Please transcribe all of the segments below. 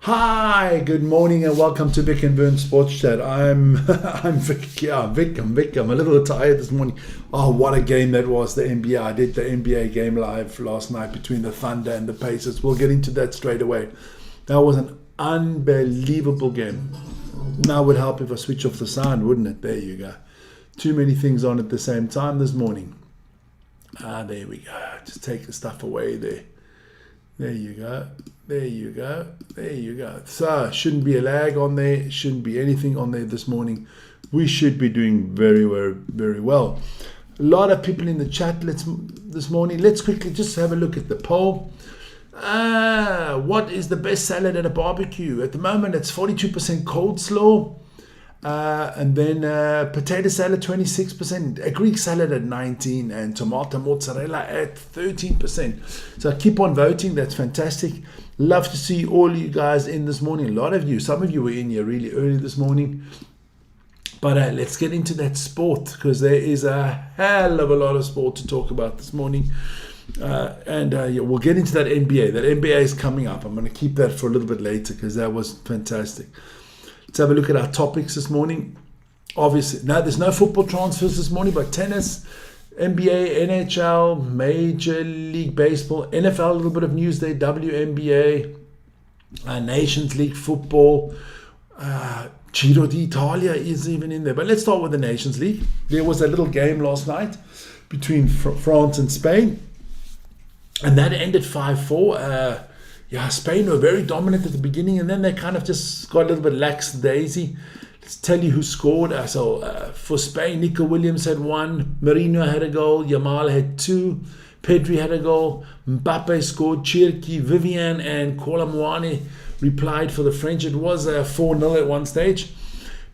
Hi, good morning and welcome to Vic and Vern Sports Chat. I'm Vic. Yeah, Vic. I'm a little tired this morning. Oh, what a game that was, the NBA. I did the NBA game live last night between the Thunder and the Pacers. We'll get into that straight away. That was an unbelievable game. Now it would help if I switch off the sound, wouldn't it? There you go. Too many things on at the same time this morning. There we go. Just take the stuff away there. There you go. There you go. There you go. So, shouldn't be a lag on there. Shouldn't be anything on there this morning. We should be doing very, very, very well. A lot of people in the chat this morning. Let's quickly just have a look at the poll. What is the best salad at a barbecue? At the moment, it's 42% coleslaw. And then potato salad 26%, a Greek salad at 19%, and tomato mozzarella at 13%. So keep on voting. That's fantastic. Love to see all you guys in this morning. A lot of you, some of you were in here really early this morning. But let's get into that sport, because there is a hell of a lot of sport to talk about this morning. We'll get into that NBA. That NBA is coming up. I'm going to keep that for a little bit later because that was fantastic. Let's have a look at our topics this morning. Obviously, now there's no football transfers this morning, but tennis, NBA, NHL, Major League Baseball, NFL, a little bit of news there, WNBA, Nations League football, Giro d'Italia is even in there. But let's start with the Nations League. There was a little game last night between France and Spain, and that ended 5-4. Spain were very dominant at the beginning, and then they kind of just got a little bit lax-daisy. Let's tell you who scored. For Spain, Nico Williams had 1, Marino had a goal, Yamal had 2, Pedri had a goal, Mbappe scored, Cherki, Vivian, and Koulibaly replied for the French. It was 4-0 at one stage.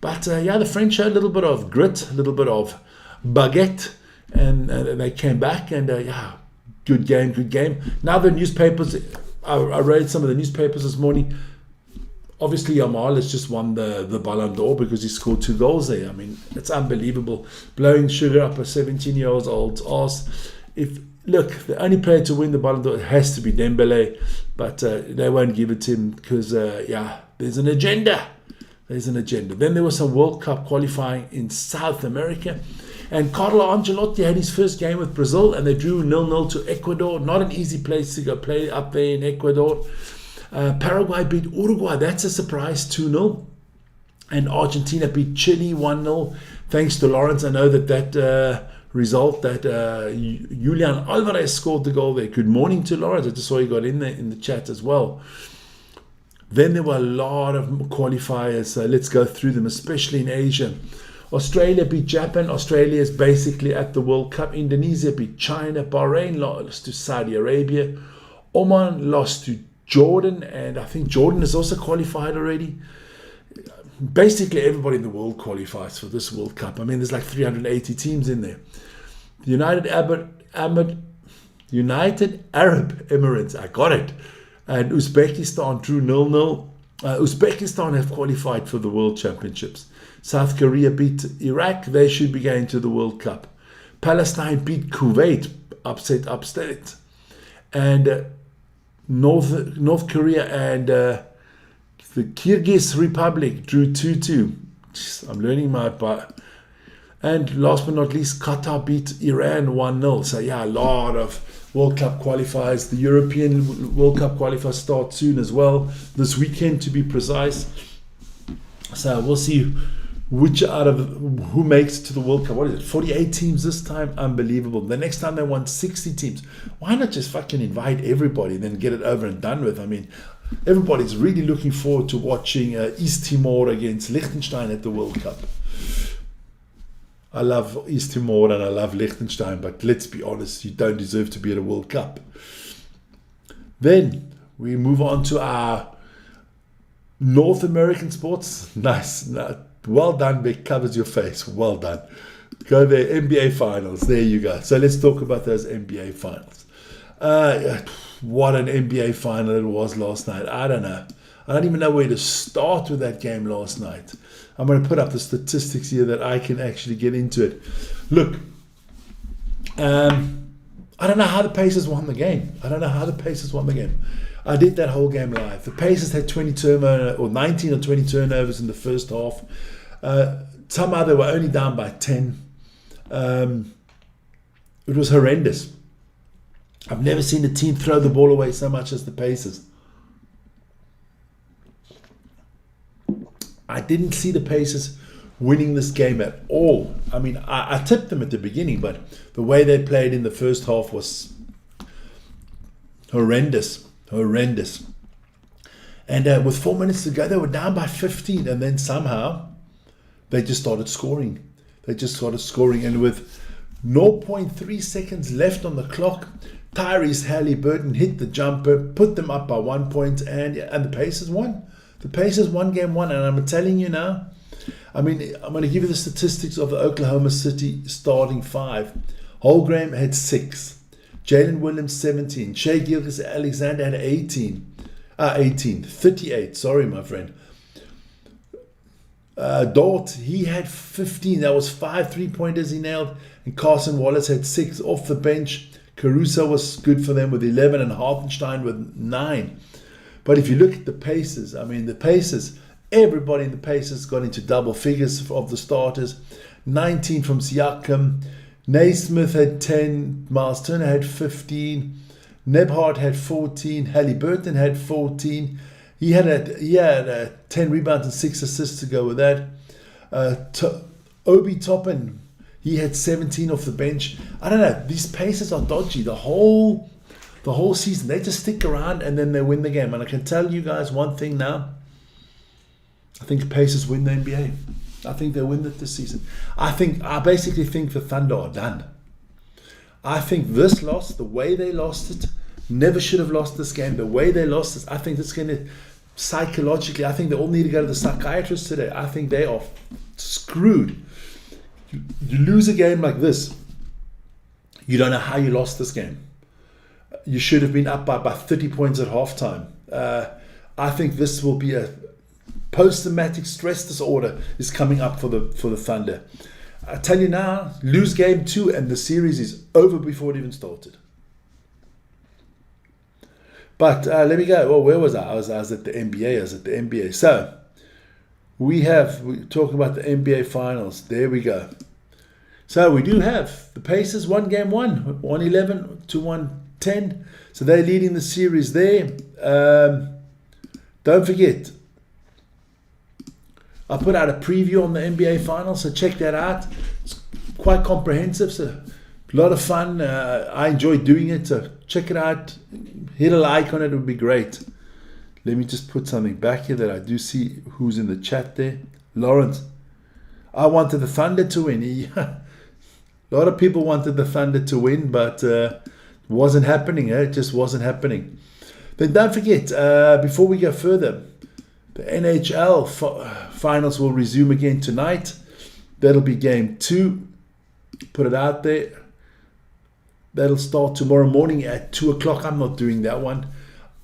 But the French showed a little bit of grit, a little bit of baguette, and they came back, and good game. Now the newspapers... I read some of the newspapers this morning. Obviously, Yamal has just won the Ballon d'Or because he scored 2 goals there. I mean, it's unbelievable. Blowing sugar up a 17-year-old's arse. The only player to win the Ballon d'Or has to be Dembele, but they won't give it to him because, there's an agenda. Then there was some World Cup qualifying in South America. And Carlo Ancelotti had his first game with Brazil, and they drew 0-0 to Ecuador. Not an easy place to go play up there in Ecuador. Paraguay beat Uruguay. That's a surprise, 2-0. And Argentina beat Chile 1-0. Thanks to Lawrence. I know that result that Julian Alvarez scored the goal there. Good morning to Lawrence. I just saw he got in there in the chat as well. Then there were a lot of qualifiers. Let's go through them, especially in Asia. Australia beat Japan. Australia is basically at the World Cup. Indonesia beat China. Bahrain lost to Saudi Arabia. Oman lost to Jordan. And I think Jordan is also qualified already. Basically, everybody in the world qualifies for this World Cup. I mean, there's like 380 teams in there. The United Arab Emirates, I got it. And Uzbekistan drew 0-0. Uzbekistan have qualified for the World Championships. South Korea beat Iraq. They should be going to the World Cup. Palestine beat Kuwait, upstate. And North Korea and the Kyrgyz Republic drew 2-2. I'm learning my part. And last but not least, Qatar beat Iran 1-0. So a lot of World Cup qualifiers. The European World Cup qualifiers start soon as well. This weekend, to be precise. So we'll see who makes it to the World Cup. What is it? 48 teams this time? Unbelievable. The next time they want 60 teams. Why not just fucking invite everybody and then get it over and done with? I mean, everybody's really looking forward to watching East Timor against Liechtenstein at the World Cup. I love East Timor and I love Liechtenstein, but let's be honest, you don't deserve to be at a World Cup. Then we move on to our North American sports. Nice. Well done, Vic. Covers your face. Well done. Go there. NBA Finals. There you go. So let's talk about those NBA Finals. What an NBA Final it was last night. I don't know. I don't even know where to start with that game last night. I'm going to put up the statistics here that I can actually get into it. Look, I don't know how the Pacers won the game. I did that whole game live. The Pacers had 20 turnovers, or 19 or 20 turnovers in the first half. Somehow they were only down by 10. It was horrendous. I've never seen a team throw the ball away so much as the Pacers. I didn't see the Pacers winning this game at all. I mean, I tipped them at the beginning, but the way they played in the first half was horrendous. And with 4 minutes to go, they were down by 15, and then somehow they just started scoring. And with 0.3 seconds left on the clock, Tyrese Halliburton hit the jumper, put them up by 1 point, and the Pacers won. The Pacers won game one, and I'm telling you now, I mean, I'm going to give you the statistics of the Oklahoma City starting five. Holmgren had 6. Jalen Williams 17. Shai Gilgeous-Alexander had 38. Sorry, my friend. Dort, he had 15. That was 5 3-pointers he nailed. And Carson Wallace had 6 off the bench. Caruso was good for them with 11 and Hartenstein with 9. But if you look at the Pacers, I mean, the Pacers, everybody in the Pacers got into double figures of the starters. 19 from Siakam. Naismith had 10. Miles Turner had 15. Nebhard had 14. Halliburton had 14. He had 10 rebounds and 6 assists to go with that. Obi Toppin, he had 17 off the bench. I don't know. These Pacers are dodgy. The whole season, they just stick around and then they win the game. And I can tell you guys one thing now. I think the Pacers win the NBA. I think they win it this season. I basically think the Thunder are done. I think this loss, the way they lost it, never should have lost this game. The way they lost it, I think it's going to, psychologically, I think they all need to go to the psychiatrist today. I think they are screwed. You lose a game like this, you don't know how you lost this game. You should have been up by 30 points at halftime. I think this will be a post-traumatic stress disorder is coming up for the Thunder. I tell you now, lose game 2 and the series is over before it even started. But let me go. Well, where was I? I was at the NBA. So we're talking about the NBA Finals. There we go. So we do have the Pacers won game 1, 111 to 110. So they're leading the series there. Don't forget, I put out a preview on the NBA Finals, so check that out. It's quite comprehensive, so a lot of fun. I enjoy doing it, so check it out. Hit a like on it, it would be great. Let me just put something back here that I do see who's in the chat there. Lawrence, I wanted the Thunder to win. A lot of people wanted the Thunder to win, but it wasn't happening. It just wasn't happening. Then don't forget, before we go further, the NHL finals will resume again tonight. That'll be game 2. Put it out there. That'll start tomorrow morning at 2 o'clock. I'm not doing that one.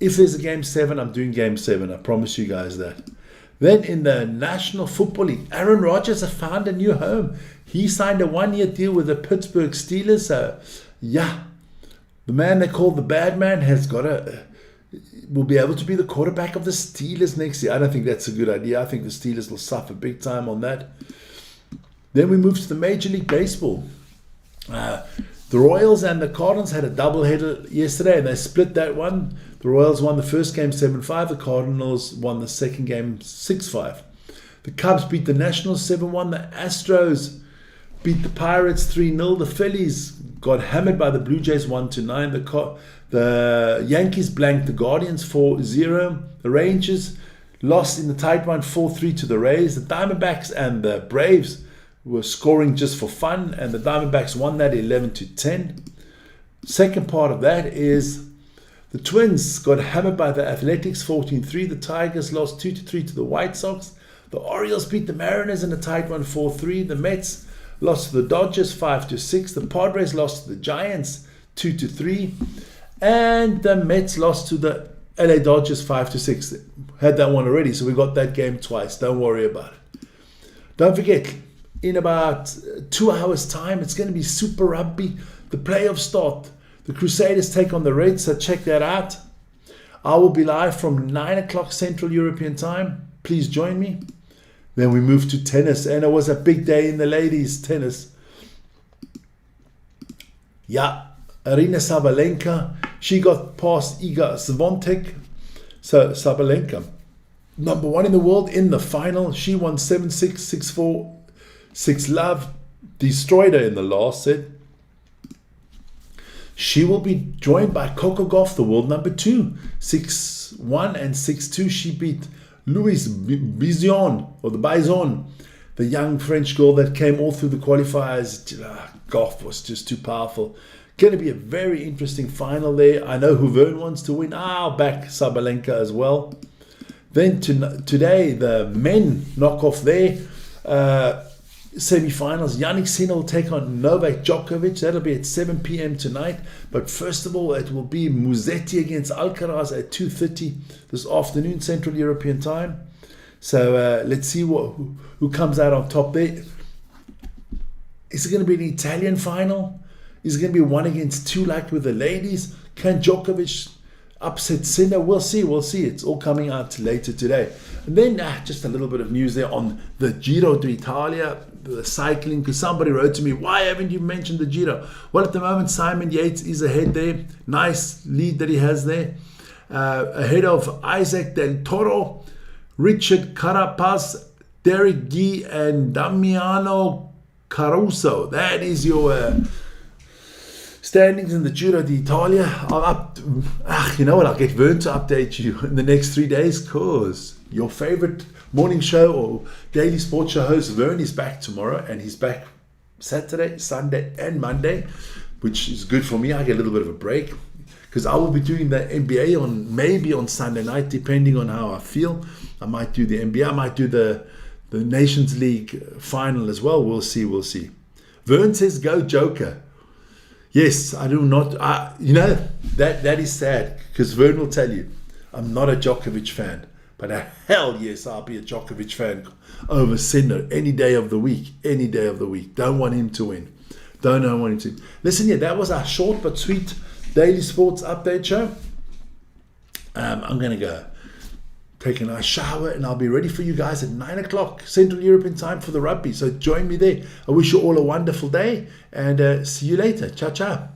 If there's a game 7, I'm doing game 7. I promise you guys that. Then in the National Football League, Aaron Rodgers has found a new home. He signed a 1-year deal with the Pittsburgh Steelers. So, yeah, the man they call the bad man will be able to be the quarterback of the Steelers next year. I don't think that's a good idea. I think the Steelers will suffer big time on that. Then we move to the Major League Baseball. The Royals and the Cardinals had a doubleheader yesterday, and they split that one. The Royals won the first game 7-5. The Cardinals won the second game 6-5. The Cubs beat the Nationals 7-1. The Astros beat the Pirates 3-0. The Phillies got hammered by the Blue Jays 1-9. The Yankees blanked the Guardians 4-0. The Rangers lost in the tight one 4-3 to the Rays. The Diamondbacks and the Braves were scoring just for fun, and the Diamondbacks won that 11-10. Second part of that is the Twins got hammered by the Athletics 14-3. The Tigers lost 2-3 to the White Sox. The Orioles beat the Mariners in a tight one 4-3. The Mets lost to the Dodgers 5-6. The Padres lost to the Giants 2-3. And the Mets lost to the LA Dodgers 5-6. Had that one already, so we got that game twice. Don't worry about it. Don't forget, in about 2 hours' time, it's going to be Super Rugby. The playoffs start. The Crusaders take on the Reds, so check that out. I will be live from 9 o'clock Central European Time. Please join me. Then we move to tennis, and it was a big day in the ladies' tennis. Yeah, Arina Sabalenka, she got past Iga Swiatek. So Sabalenka, number 1 in the world, in the final. She won 7-6, 6-4, 6-love. Destroyed her in the last set. She will be joined by Coco Gauff, the world number 2. 6-1 and 6-2. She beat Louise Bison, or the Bison, the young French girl that came all through the qualifiers. Gauff was just too powerful. Going to be a very interesting final there. I know who Vern wants to win. I'll back Sabalenka as well. Then today, the men knock off their semi-finals. Yannick Sinner will take on Novak Djokovic. That'll be at 7 p.m. tonight. But first of all, it will be Musetti against Alcaraz at 2:30 this afternoon, Central European Time. So let's see who comes out on top there. Is it going to be an Italian final? Is it going to be 1 against 2 like with the ladies? Can Djokovic upset Sinner? We'll see. It's all coming out later today. And then just a little bit of news there on the Giro d'Italia, the cycling, because somebody wrote to me, why haven't you mentioned the Giro? Well, at the moment, Simon Yates is ahead there. Nice lead that he has there. Ahead of Isaac Del Toro, Richard Carapaz, Derek Guy, and Damiano Caruso. That is your standings in the Giro d'Italia. You know what? I'll get Vern to update you in the next 3 days, because your favorite morning show or daily sports show host Vern is back tomorrow, and he's back Saturday, Sunday, and Monday, which is good for me. I get a little bit of a break because I will be doing the NBA maybe on Sunday night, depending on how I feel. I might do the NBA. I might do the Nations League final as well. We'll see. Vern says, "Go Joker." Yes, I do not. That is sad, because Vern will tell you I'm not a Djokovic fan, but hell yes, I'll be a Djokovic fan over Sinner any day of the week. Don't want him to win. Don't want him to. Listen here, that was our short but sweet daily sports update show. I'm going to go take a nice shower, and I'll be ready for you guys at 9 o'clock Central European Time for the rugby. So join me there. I wish you all a wonderful day, and see you later. Ciao, ciao.